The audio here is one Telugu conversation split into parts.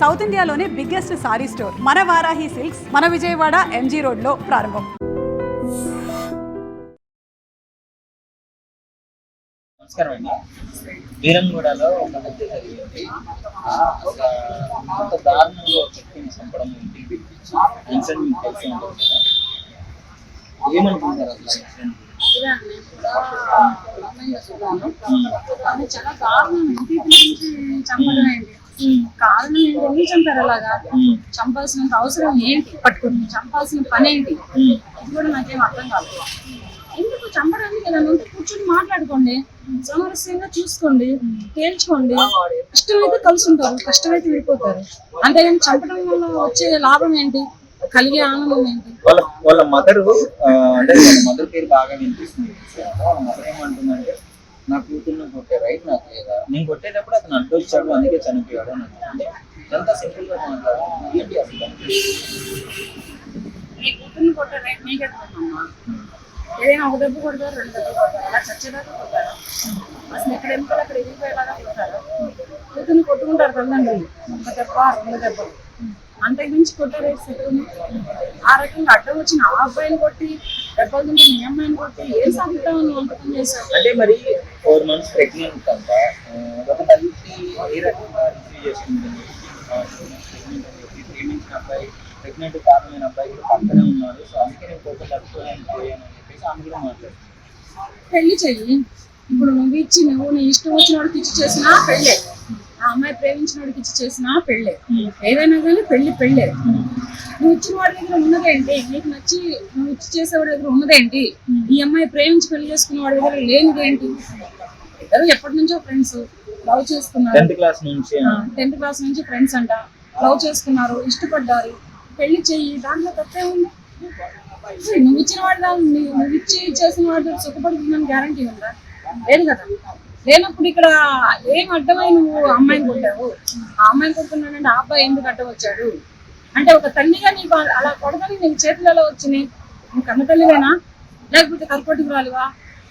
సౌత్ ఇండియాలోనే బిగ్గెస్ట్ సారీ స్టోర్ మన వారాహి సిల్క్స్ మన విజయవాడ ఎంజీ రోడ్లో ప్రారంభం. నమస్కారం అండి. బీరంగూడలో ఒక హత్య జరిగింది. అంత దారుణంగా ఒక వ్యక్తిని చంపడం ఇంటికి పిలిపించి ఇన్సిడెంట్ మీకు తెలిసి ఉంటుంది కదా, ఏమనుకుంటారు అసలు ఇన్సిడెంట్? చాలా దారుణం. ఇంటికి పిలిపించి చంపడం ఏంటి కారణం ఏంటి? ఎందుకు చంపారు అలాగా? చంపాల్సినంత అవసరం ఏంటి? పట్టుకుని చంపాల్సిన పని ఏంటి? ఇది కూడా నాకేం అర్థం కాదు. ఎందుకు చంపడానికి? నన్ను కూర్చొని మాట్లాడుకోండి, సామరస్యంగా చూసుకోండి, తేల్చుకోండి. ఇష్టమైతే కలిసి ఉంటారు, కష్టమైతే విడిపోతారు. అంతేగాని చంపడం వల్ల వచ్చే లాభం ఏంటి? కలిగే ఆనందం ఏంటి? వాళ్ళ మదర్ అంటే వాళ్ళ మదర్ పేరు బాగా వినిపిస్తుంది. వాళ్ళ మదర్ ఏమంటుందంటే, నా కూతుర్ని కొట్టే రైట్ నాకు లేదా, నేను కొట్టేటప్పుడు అతను అడ్డొచ్చాడు అందుకే చనిపోయాడు అని అంటే ఎంత సింపుల్ గా మాట్లాడాలి. ఏంటి అసలు? నీ కూతుర్ని కొట్టే రైట్ నీకెట్లమ్మా? ఏదైనా ఒక దెబ్బ కొడతారు, రెండు దెబ్బలు కొడతారు, అలా చచ్చేదాకా కొడతారు. అసలు ఎక్కడ ఎముకలు అక్కడ ఎగిరిపోయేలాగా కొడతారు. కూతుర్ని కొట్టుకుంటారు తల్లిదండ్రులు, ఒక దెబ్బ రెండు దెబ్బలు, అంతకు మించి కొట్టే రేట్స్ ఎక్కడుంది? ఆ రకంగా అడ్డం వచ్చిన ఆ అబ్బాయిని కొట్టి దెబ్బలు తింటే మీ అమ్మాయిని కొట్టి ఏం సాగుతావు నువ్వు అంతకం చేశావు? అంటే మరి 4 months ప్రెగ్నెంట్ అంట, ఒక తల్లికి ఏ రకంగా రిసీవ్ చేసుకుంటుంది? ప్రేమించిన అబ్బాయి, ప్రెగ్నెంట్ కారణమైన అబ్బాయి కూడా పక్కనే ఉన్నాడు, సో అందుకే నేను కోపం తట్టుకోలేని పోయాను అని చెప్పేసి ఆమె కూడా మాట్లాడుతుంది. పెళ్లి చెయ్యి. ఇప్పుడు నువ్వు నీ ఇష్టం వచ్చిన వాడికి ఇచ్చి చేసినా పెళ్ళే, ఆ అమ్మాయి ప్రేమించిన వాడికి ఇచ్చి చేసినా పెళ్ళే. ఏదైనా కానీ పెళ్ళే. నువ్వు ఇచ్చిన వాడి దగ్గర ఉన్నదేంటి? నీకు నచ్చి నువ్వు ఇచ్చి చేసేవాడి దగ్గర ఉన్నదేంటి? ఈ అమ్మాయి ప్రేమించి పెళ్లి చేసుకున్న వాడి దగ్గర లేనిదేంటి? ఇద్దరు ఎప్పటి నుంచో ఫ్రెండ్స్, లవ్ చేసుకున్నారు. 10th క్లాస్ నుంచి ఫ్రెండ్స్ అంట, లవ్ చేసుకున్నారు, ఇష్టపడ్డారు, పెళ్లి చెయ్యి. దాంట్లో తప్పే ఉంది? నువ్వు ఇచ్చిన వాడి నువ్వు ఇచ్చి చేసిన వాడి సుఖపడుతుందని గ్యారంటీ ఉందా? లేదు కదా. లేనప్పుడు ఇక్కడ ఏం అడ్డమై నువ్వు అమ్మాయిని కొట్టావు? ఆ అమ్మాయిని కొడుతున్నాడంటే ఆ అబ్బాయి ఎందుకు అడ్డం వచ్చాడు? అంటే ఒక తల్లిగా నీకు అలా కొడదని నీకు చేతులలో వచ్చినాయి. నువ్వు కన్న తల్లివేనా, లేకపోతే కర్కోటికురాలివా,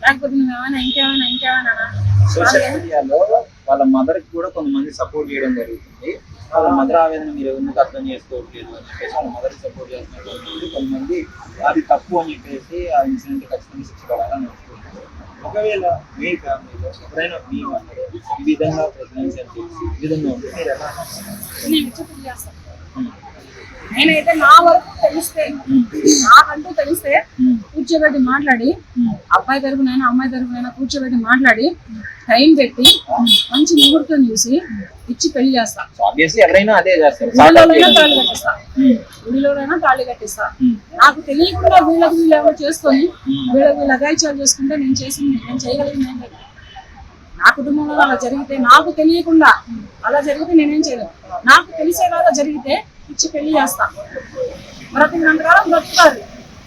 లేకపోతే నువ్వేమైనా ఇంకేమైనా? సోషల్ మీడియాలో వాళ్ళ మదర్ కి కూడా కొంతమంది సపోర్ట్ చేయడం జరుగుతుంది. వాళ్ళ మదర్ ఆవేదన మీరు ఎందుకు అర్థం చేసుకోవట్లేదు అని చెప్పేసి వాళ్ళ మదర్ సపోర్ట్ చేస్తున్నారు. కొంతమంది అది తప్పు అని చెప్పేసి ఆ ఇన్సిడెంట్ ఖచ్చితంగా శిక్ష పడాలని అనుకుంటున్నారు. ఒకవేళ మీ ఫ్యామిలీలో ఎప్పుడైనా మీ మదర్ ఈ విధంగా ప్రెగ్నెన్సీ అని తెలిసి ఈ విధంగా ఉంటే మీరు ఎలా? నేనైతే నా వరకు తెలిస్తే, నాకంటూ తెలిస్తే కూర్చోబెట్టి మాట్లాడి, అబ్బాయి తరపునైనా అమ్మాయి తరపునైనా కూర్చోబెట్టి మాట్లాడి, టైం పెట్టి మంచి ముహూర్తం చూసి ఇచ్చి పెళ్లి చేస్తా. ఎవరైనా అదే చేస్తారు. గుడిలోనైనా తాళి కట్టిస్తా. నాకు తెలియకుండా వీళ్ళకి ఎవరు చేసుకొని వీళ్ళ అగాయిత్యాలు చేసుకుంటే నేను చేయగలిగింది. నా కుటుంబంలో అలా జరిగితే, నాకు తెలియకుండా అలా జరిగితే నేనేం చేయలేను. నాకు తెలిసేలాగా జరిగితే ఇచ్చి పెళ్లి చేస్తా. బ్రతికినంతకాలం బ్రతుకుతారు.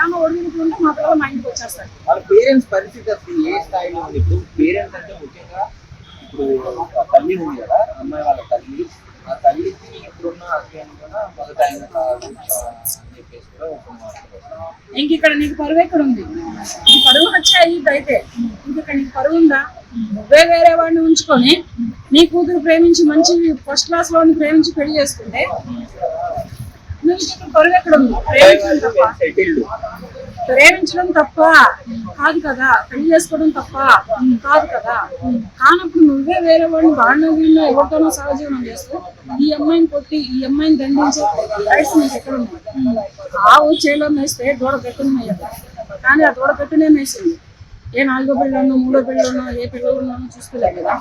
ఏమో ఒడిగినట్టు మా పిల్లలు మా ఇంటికి వచ్చేస్తారు. వాళ్ళ పేరెంట్స్ పరిస్థితి అసలు ఏ స్థాయిలో ఉంది? ఇప్పుడు పేరెంట్స్ అంటే ముఖ్యంగా ఇప్పుడు తల్లి ఉంది కదా, అమ్మాయి వాళ్ళ తల్లి, ఆ తల్లికి ఇప్పుడున్న హస్బెండ్ కూడా మొదట ఆయన కాదు అని చెప్పేసి కూడా ఇంక ఇక్కడ నీకు పరువు ఎక్కడ ఉంది? ఈ పరువు వచ్చాయి అయితే ఇంక నీకు పరువు ఉందా? నువ్వే వేరే వాడిని ఉంచుకొని నీ కూతురు ప్రేమించి మంచి ఫస్ట్ క్లాస్ లో ప్రేమించి పెళ్లి చేసుకుంటే నువ్వు ఇక్కడ పరువు ఎక్కడ ఉంది? ప్రేమించడం తప్ప కాదు కదా, పెళ్లి చేసుకోవడం తప్ప కాదు కదా. కానప్పుడు నువ్వే వేరే వాడిని వాడిన వీళ్ళు ఎవరితోనో సహజీవనం చేస్తూ ఈ అమ్మాయిని కొట్టి ఈ అమ్మాయిని దండించే రైట్స్ నీకు ఎక్కడ ఉన్నాయి? ఆవు చేలో మేస్తే దూడ పెట్టుని మేయదు, కానీ ఆ దూడ పెట్టునే మేసింది. ఏ 4వ పిల్లలోనో 3వ పిల్లలోనో ఏ పిల్లలోనో చూసుకోలేదు కదా.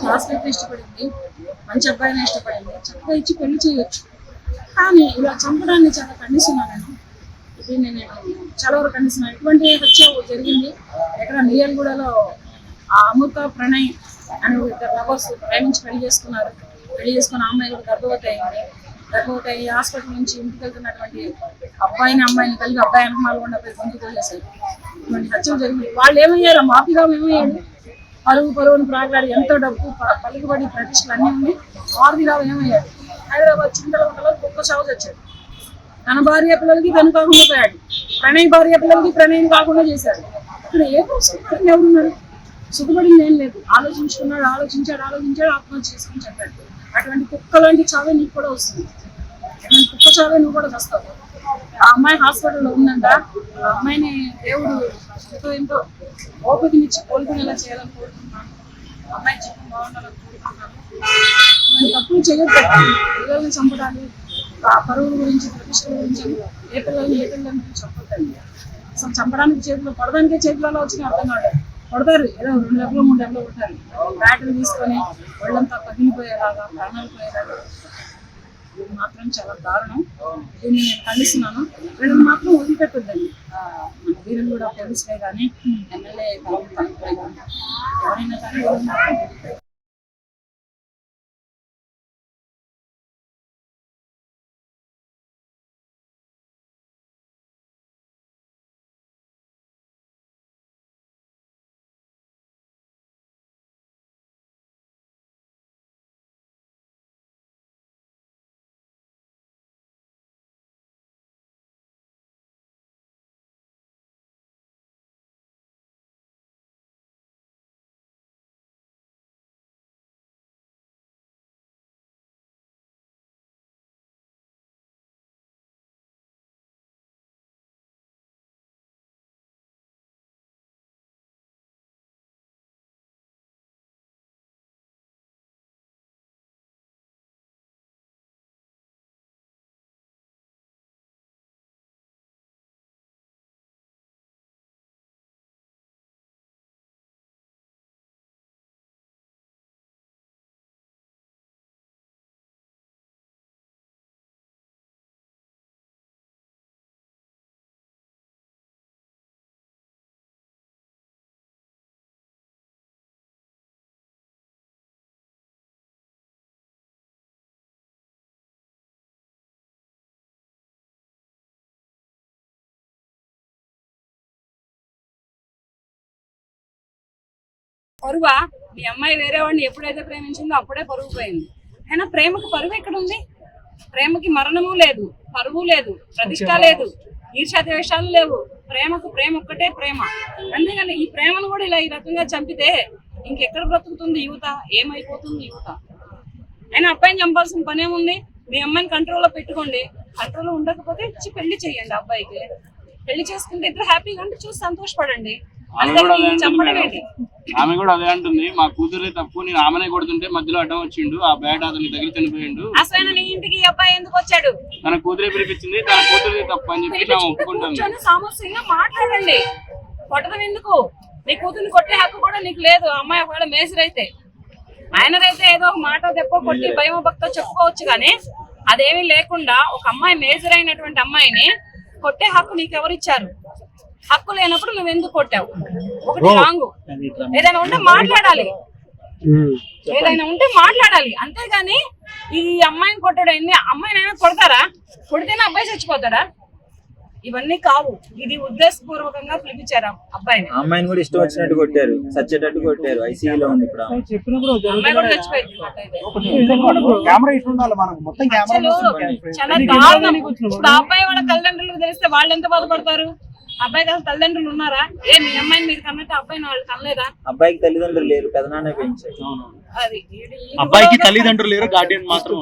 క్లాస్ అయితే ఇష్టపడింది, మంచి అబ్బాయిని ఇష్టపడింది, చక్కగా ఇచ్చి పెళ్లి చేయొచ్చు. కానీ ఇలా చంపడాన్ని చాలా ఖండిస్తున్నాను. దీన్ని నేను చాలా వరకు ఖండిస్తున్నాను. ఎటువంటి హత్య జరిగింది ఎక్కడ మిర్యాలగూడలో ఆ అమృత ప్రణయ్ అని ఇద్దరు లవర్స్ ప్రేమించి పెళ్లి చేసుకున్నారు. పెళ్లి చేసుకున్న అమ్మాయి కూడా గర్భవతి అయ్యి హాస్పిటల్ నుంచి ఇంటికి వెళ్తున్నటువంటి అమ్మాయిని కలిగి అబ్బాయి అనుమానాలు పోయి గొంతు తోలేశారు. ఇటువంటి హత్యలు జరిగింది. వాళ్ళు ఏమయ్యారు? మాఫీగా ఏమయ్యాడు? పరువుని ప్రాగ్లాడి ఎంతో డబ్బు పలుకుబడి ప్రతిష్టలు అన్నీ ఉండి ఆరుదిరావు ఏమయ్యాడు? హైదరాబాద్ చింతలగుంటలో కుక్క సాగు వచ్చాడు. తన భార్య పిల్లలకి తను కాకుండా పోయాడు, ప్రణయ్ భార్య పిల్లలకి ప్రణయ్ని కాకుండా చేశాడు. ఇక్కడ ఎవరున్నారు? సుఖపడింది ఏం లేదు. ఆలోచించాడు, ఆత్మహత్య చేసుకుని చెప్పాడు. అటువంటి కుక్క లాంటి చావే నీకు కూడా వస్తుంది. అటువంటి కుక్క చావే నువ్వు కూడా వస్తావు. ఆ అమ్మాయి హాస్పిటల్లో ఉందంట. ఆ అమ్మాయిని దేవుడు ఎంతో ఓపికనిచ్చి కోలుకునేలా చేయాలని కోరుకుంటున్నాను. అమ్మాయి జీవితం బాగుండాలని కోరుకుంటున్నాను. ఇలాంటి తప్పులు చేయొద్దు. పిల్లల్ని చంపడాలు, ఆ పరువుల గురించి, ప్రతిష్టల గురించి ఏ పిల్లల్ని గురించి చెప్పొద్దండి. అసలు చంపడానికి చేతిలో, కొడడానికే చేతులలో వచ్చిన అర్థం కాదు. కొడతారు, ఏదో 2 దెబ్బలు 3 దెబ్బలు కొట్టారు. బ్యాటరీ తీసుకొని ఒళ్ళంతా పగిలిపోయేలాగా, ప్రాణాలు పోయేలాగా. ఇది మాత్రం చాలా దారుణం. దీన్ని నేను ఖండిస్తున్నాను. వీళ్ళని మాత్రం వదిలిపెట్టొద్దండి. వీళ్ళని కూడా పోలీసులే కానీ, ఎమ్మెల్యే కానీ, ఎవరైనా కానీ పరువా? మీ అమ్మాయి వేరే వాడిని ఎప్పుడైతే ప్రేమించిందో అప్పుడే పరువు పోయింది. అయినా ప్రేమకు పరువు ఎక్కడ ఉంది? ప్రేమకి మరణము లేదు, పరువు లేదు, ప్రతిష్ట లేదు, ఈర్ష్య ద్వేషాలు లేవు. ప్రేమకు ప్రేమ ఒక్కటే ప్రేమ. అందుకని ఈ ప్రేమను కూడా ఇలా ఈ రకంగా చంపితే ఇంకెక్కడ బ్రతుకుతుంది యువత? ఏమైపోతుంది యువత? అయినా అబ్బాయిని చంపాల్సిన పనేముంది? మీ అమ్మాయిని కంట్రోల్లో పెట్టుకోండి. కంట్రోల్లో ఉండకపోతే ఇచ్చి పెళ్లి చేయండి. అబ్బాయికి పెళ్లి చేసుకుంటే ఇద్దరు హ్యాపీగా ఉంటే చూసి సంతోషపడండి. ఆమె కూడా అదే అంటుంది, మా కూతురే తప్పు, నేను ఆమెనే కొడుతుంటే మధ్యలో అడ్డం వచ్చిండు, ఆ బ్యాట్ అతని తగిలి చనిపోయిండు. అసలు నీ ఇంటికి అబ్బాయి ఎందుకు వచ్చాడు? తన కూతురే పిలిపించింది, తన కూతురే తప్పు అని చెప్పి నేను ఒప్పుకుంటాను. సామస్యంగా మాట్లాడండి. కొట్టడం ఎందుకు? నీ కూతుర్ని కొట్టే హక్కు కూడా నీకు లేదు. అమ్మాయి ఒకవేళ మేసరైతే, ఆయనదైతే ఏదో ఒక మాట దెబ్బ కొట్టి భయం భక్తో చెప్పుకోవచ్చు. కానీ అదేమీ లేకుండా ఒక అమ్మాయి మేజర్ అయినటువంటి అమ్మాయిని కొట్టే హక్కు నీకు ఎవరిచ్చారు? హక్కు లేనప్పుడు నువ్వు ఎందుకు కొట్టావు? ఒకటి రాంగు. ఏదైనా ఉంటే మాట్లాడాలి, ఏదైనా ఉంటే మాట్లాడాలి. అంతేగాని ఈ అమ్మాయిని కొట్టడం, అమ్మాయినైనా కొడతారా? కొడితేనే అబ్బాయి చచ్చిపోతాడా? ఇవన్నీ కావు. ఇది ఉద్దేశపూర్వకంగా పిలిపించారు అబ్బాయిని. అమ్మాయిని కూడా ఇష్టం వచ్చినట్టు కొట్టారు, సచ్చేటట్టు కొట్టారు. ఐసీయూలో ఉంది ఇప్పుడు. అమ్మాయి కూడా చచ్చిపోయింది. చాలా దారుణం. ఇప్పుడు అబ్బాయి వాళ్ళ తల్లిదండ్రులకు తెలిస్తే వాళ్ళు ఎంత బాధపడతారు? అబ్బాయికి అసలు తల్లిదండ్రులు ఉన్నారా? మీ అమ్మాయిని మీరు కన్నట్టు అబ్బాయిని వాళ్ళు కనలేదా? అబ్బాయికి తల్లిదండ్రులు లేరు, పెదనాన్నే పెంచారు. అది అబ్బాయికి తల్లిదండ్రులు లేరు, గార్డియన్ మాత్రం.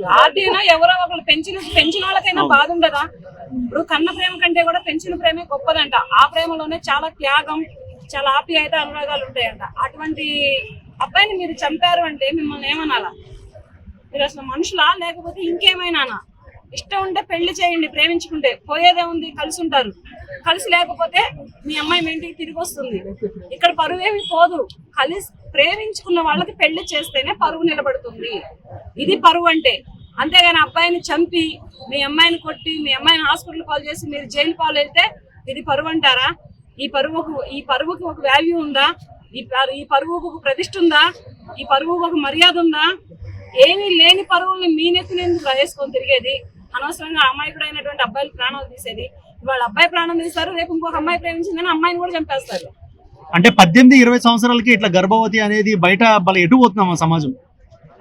గార్డియన్ ఎవరో ఒకరు పెంచిన వాళ్ళకైనా బాధ ఉండదా? ఇప్పుడు కన్న ప్రేమ కంటే కూడా పెంచిన ప్రేమే గొప్పదంట. ఆ ప్రేమలోనే చాలా త్యాగం, చాలా ఆప్యాయత, అనురాగాలు ఉంటాయంట. అటువంటి అబ్బాయిని మీరు చంపారు అంటే మిమ్మల్ని ఏమనాలా? మీరు అసలు మనుషులా లేకపోతే ఇంకేమైనానా? ఇష్టం ఉంటే పెళ్లి చేయండి. ప్రేమించుకుంటే పోయేదే ఉంది, కలిసి ఉంటారు. కలిసి లేకపోతే మీ అమ్మాయి మీ ఇంటికి తిరిగి వస్తుంది. ఇక్కడ పరువు ఏమి పోదు. కలిసి ప్రేమించుకున్న వాళ్ళకి పెళ్లి చేస్తేనే పరువు నిలబడుతుంది. ఇది పరువు అంటే. అంతేగాని అబ్బాయిని చంపి, మీ అమ్మాయిని కొట్టి, మీ అమ్మాయిని హాస్పిటల్ పాలు చేసి మీరు జైలు పాలు వెళ్తే ఇది పరువు అంటారా? ఈ పరువుకి ఒక వాల్యూ ఉందా? ఈ పరువుకు ఒక ప్రతిష్ఠ ఉందా? ఈ పరువుకు ఒక మర్యాద ఉందా? ఏమీ లేని పరువుల్ని మీ నెత్తిని ఎందుకు వేసుకొని తిరిగేది? అనవసరంగా అమాయకుడైనటువంటి అబ్బాయిలు ప్రాణాలు తీసేది. ఇవాళ అబ్బాయి ప్రాణం తీస్తారు, రేపు ఇంకొక అమ్మాయి ప్రేమించిందని అమ్మాయిని కూడా చంపేస్తారు. అంటే 18-20 సంవత్సరాలకి ఇట్లా గర్భవతి అనేది బయట ఎటు పోతున్నాం సమాజం?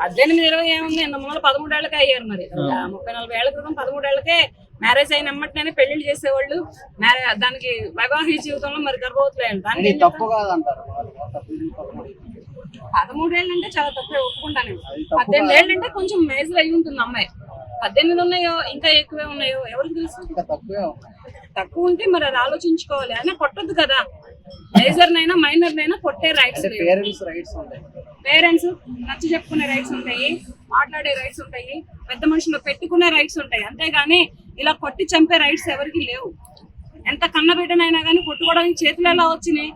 18-20 ఏముంది? ఇంత ముందు 13 ఏళ్ళకే అయ్యారు. మరి 30-40 ఏళ్ల క్రితం 13 ఏళ్ళకే మ్యారేజ్ అయిన అమ్మటనే పెళ్లిళ్ళు చేసేవాళ్ళు. దానికి వైవాహిక జీవితంలో మరి గర్భవతులే. 13 ఏళ్ళు అంటే చాలా తక్కువ, ఒప్పుకుంటాను. 18 ఏళ్ళు అంటే కొంచెం మేజర్ అయి ఉంటుంది అమ్మాయి. 18 ఉన్నాయో ఇంకా ఎక్కువే ఉన్నాయో ఎవరికి తెలుసు? తక్కువ ఉంటే మరి అది ఆలోచించుకోవాలి. అయినా కొట్టద్దు కదా, మేజర్ నైనా మైనర్ నైనా కొట్టే రైట్స్. పేరెంట్స్ నచ్చ చెప్పుకునే రైట్స్ ఉంటాయి, మాట్లాడే రైట్స్ ఉంటాయి, పెద్ద మనుషులు పెట్టుకునే రైట్స్ ఉంటాయి. అంతేగాని ఇలా కొట్టి చంపే రైట్స్ ఎవరికి లేవు. ఎంత కన్నబిడ్డనైనా కానీ కొట్టుకోవడానికి చేతులు ఎలా వచ్చినాయి?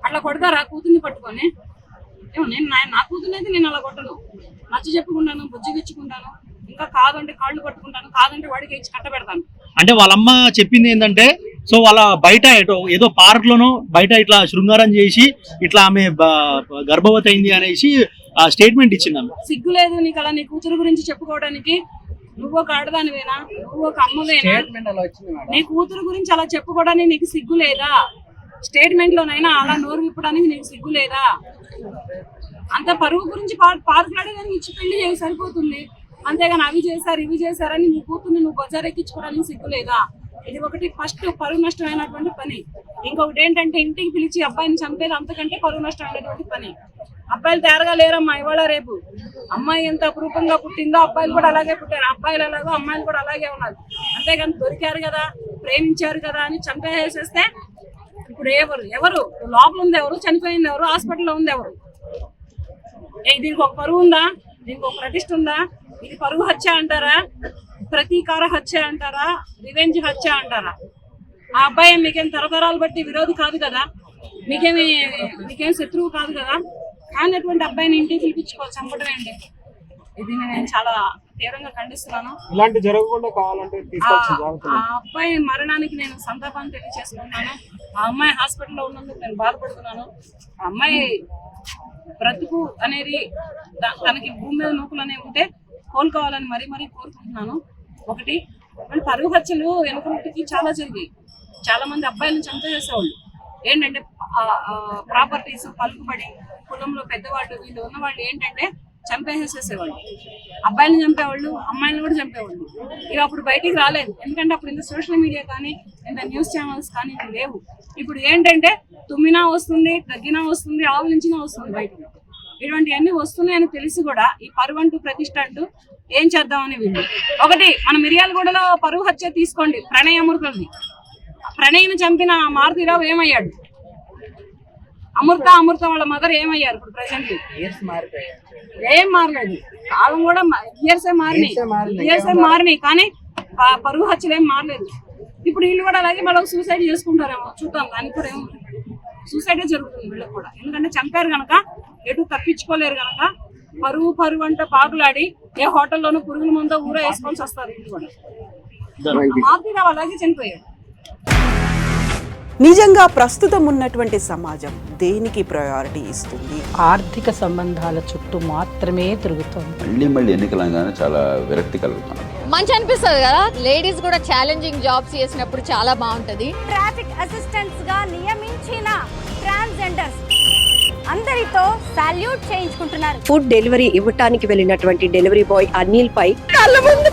అట్లా కొడతారా కూతుర్ని పట్టుకొని? నేను నా కూతుర్ని అయితే నేను అలా కొట్టను. నచ్చ చెప్పుకుంటాను, బుజ్జిగిచ్చుకుంటాను, ఇంకా కాదంటే కాళ్ళు పట్టుకుంటాను, కాదంటే వాడికి ఇచ్చి కట్టబెడతాను. అంటే వాళ్ళమ్మ చెప్పింది ఏంటంటే, సో వాళ్ళ బయట ఏదో పార్క్ లోనో బయట ఇట్లా శృంగారం చేసి ఇట్లా ఆమె గర్భవతి అయింది అనేసి స్టేట్మెంట్ ఇచ్చింది. సిగ్గు లేదు నీకు అలా నీ కూతురు గురించి చెప్పుకోవడానికి? నువ్వు ఒక ఆడదానివేనా? నువ్వు ఒక అమ్మవేనా? నీ కూతురు గురించి అలా చెప్పుకోవడానికి నీకు సిగ్గు లేదా? స్టేట్మెంట్ లోనైనా అలా నోరు విప్పడానికి నీకు సిగ్గు లేదా? అంత పరువు గురించి పార్కులాడేదానికి ఇచ్చి పెళ్లి చేసి సరిపోతుంది. అంతేగాని అవి చేశారు ఇవి చేశారని నీ కూతుర్ని నువ్వు బజారెక్కించుకోవడానికి సిగ్గు లేదా? ఇది ఒకటి ఫస్ట్ పరువు నష్టమైనటువంటి పని. ఇంకొకటి ఏంటంటే ఇంటికి పిలిచి అబ్బాయిని చంపేది అంతకంటే పరువు నష్టమైనటువంటి పని. అబ్బాయిలు తయారుగా లేరమ్మా ఇవాళ రేపు. అమ్మాయి ఎంత అపురూపంగా పుట్టిందో అబ్బాయిలు కూడా అలాగే పుట్టారు. అబ్బాయిలు ఎలాగో అమ్మాయిలు కూడా అలాగే ఉన్నారు. అంతేగాని దొరికారు కదా, ప్రేమించారు కదా అని చంపేసేస్తే ఇప్పుడు ఎవరు లోపల ఉంది, ఎవరు చనిపోయింది, ఎవరు హాస్పిటల్లో ఉంది, ఎవరు? దీనికి ఒక పరువు ఉందా? దీనికి ఒక ప్రతిష్ఠ ఉందా? ఇది పరువు హత్య అంటారా? ప్రతీకార హత్య అంటారా? రివెంజ్ హత్య అంటారా? ఆ అబ్బాయి మీకేం తరతరాలు బట్టి విరోధి కాదు కదా, మీకేం శత్రువు కాదు కదా. కానీ అటువంటి అబ్బాయిని ఇంటికి పిలిపించుకోవాలి, చంపడం ఏంటి? ఇది నేను చాలా తీవ్రంగా ఖండిస్తున్నాను. ఇలాంటి జరగకుండా కావాలంటే ఆ అబ్బాయి మరణానికి నేను సంతాపాన్ని తెలియజేసుకుంటున్నాను. ఆ అమ్మాయి హాస్పిటల్లో ఉన్నందుకు నేను బాధపడుతున్నాను. ఆ అమ్మాయి బ్రతుకు అనేది తనకి భూమి మీద నూకులు అనేవి ఉంటే కోలుకోవాలని మరీ కోరుకుంటున్నాను. ఒకటి పరువు హత్యలు వెనుకటికి చాలా జరిగాయి. చాలా మంది అబ్బాయిలను చంపేసేసేవాళ్ళు. ఏంటంటే ప్రాపర్టీస్ పలుకుబడి కులంలో పెద్దవాళ్ళు వీళ్ళు ఉన్నవాళ్ళు ఏంటంటే చంపేసేసేవాళ్ళు. అబ్బాయిలను చంపేవాళ్ళు, అమ్మాయిలను కూడా చంపేవాళ్ళు. ఇవి అప్పుడు బయటికి రాలేదు, ఎందుకంటే అప్పుడు ఇంత సోషల్ మీడియా కానీ ఇంత న్యూస్ ఛానల్స్ కానీ లేవు. ఇప్పుడు ఏంటంటే తుమ్మినా వస్తుంది, తగ్గినా వస్తుంది, ఆవులించినా వస్తుంది బయటకు. ఇటువంటివన్నీ వస్తున్నాయని తెలిసి కూడా ఈ పరువు అంటూ ప్రతిష్ట అంటూ ఏం చేద్దామని వీళ్ళు. ఒకటి మన మిర్యాలగూడలో పరువు హత్య తీసుకోండి, ప్రణయ్ అమృతది. ప్రణయ్ని చంపిన మారుతిరావు ఏమయ్యాడు? అమృత వాళ్ళ మదర్ ఏమయ్యారు? ఇప్పుడు ప్రెసెంట్ ఏం మారలేదు. కాలం కూడా ఇయర్సే మారినాయి కానీ పరువు హత్యలు ఏం మారలేదు. ఇప్పుడు వీళ్ళు కూడా అలాగే మళ్ళీ సూసైడ్ చేసుకుంటారేమో చూద్దాం. దానికి కూడా ఏమో సూసైడే జరుగుతుంది వీళ్ళకి కూడా. ఎందుకంటే చంపారు కనుక ఎటు తప్పించుకోలేరు కనుక పరువు అంటే పాకులాడి ఏ హోటల్లోనూ పురుగుల ముందో ఊర వేసుకోవాల్సి వస్తారు. వీళ్ళు కూడా మారుతిరావు అలాగే చనిపోయాడు. నిజంగా ప్రస్తుతం ఉన్నటువంటి సమాజం దేనికి ప్రయారిటీ ఇస్తుంది? ఆర్థిక సంబంధాల చుట్టూ మాత్రమే తిరుగుతుంది. మళ్ళీ ఎన్నికలంగానే చాలా విరక్తి కలుగుతాం. మంచి అనిపిస్తుంది కదా, లేడీస్ కూడా ఛాలెంజింగ్ జాబ్స్ చేసినప్పుడు చాలా బాగుంటది. ట్రాఫిక్ అసిస్టెంట్స్ గా నియమించిన ట్రాన్స్జెండర్స్ అందరితో సాల్యూట్ చేయించుకుంటున్నారు. ఫుడ్ డెలివరీ ఇవ్వటానికి వెళ్ళినటువంటి డెలివరీ బాయ్ అనిల్ పై కళ్ళ ముందు